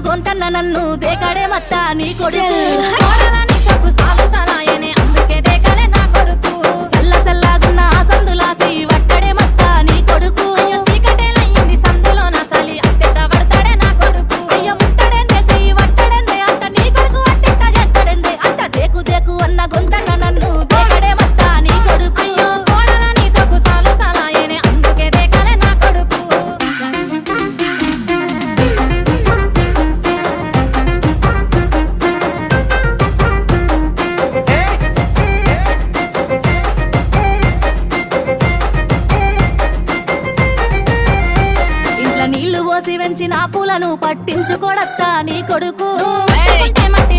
గొంతన్న నన్ను దేకడే మత్త నీ కొడుకు అందుకే దేకలే నా కొడుకు సల్ల సల్లాగున్న ఆ సందులాసి వట్టడే మత్త నీ కొడుకు అయ్యో సీకటేలయ్యింది సందులో నా సలి అట్టెట్ట పడతాడే నా కొడుకు అయ్యో ముట్టడెందే చెయ్యి వట్టడెందే అంత నీ కొడుకు అట్టెట్ట చేస్తాడెందే అంత దేకు దేకు అన్న గొంతన్న నన్ను దేకడే మత్త నీ కొడుకు అయ్యో కోడలని సొక్కు సాలాయనే అందుకే దేకలే నా కొడుకు ఇంట్లో నీళ్లు పోసి వెంచిన పూలను పట్టించుకోడత్తా నీ కొడుకు మట్టి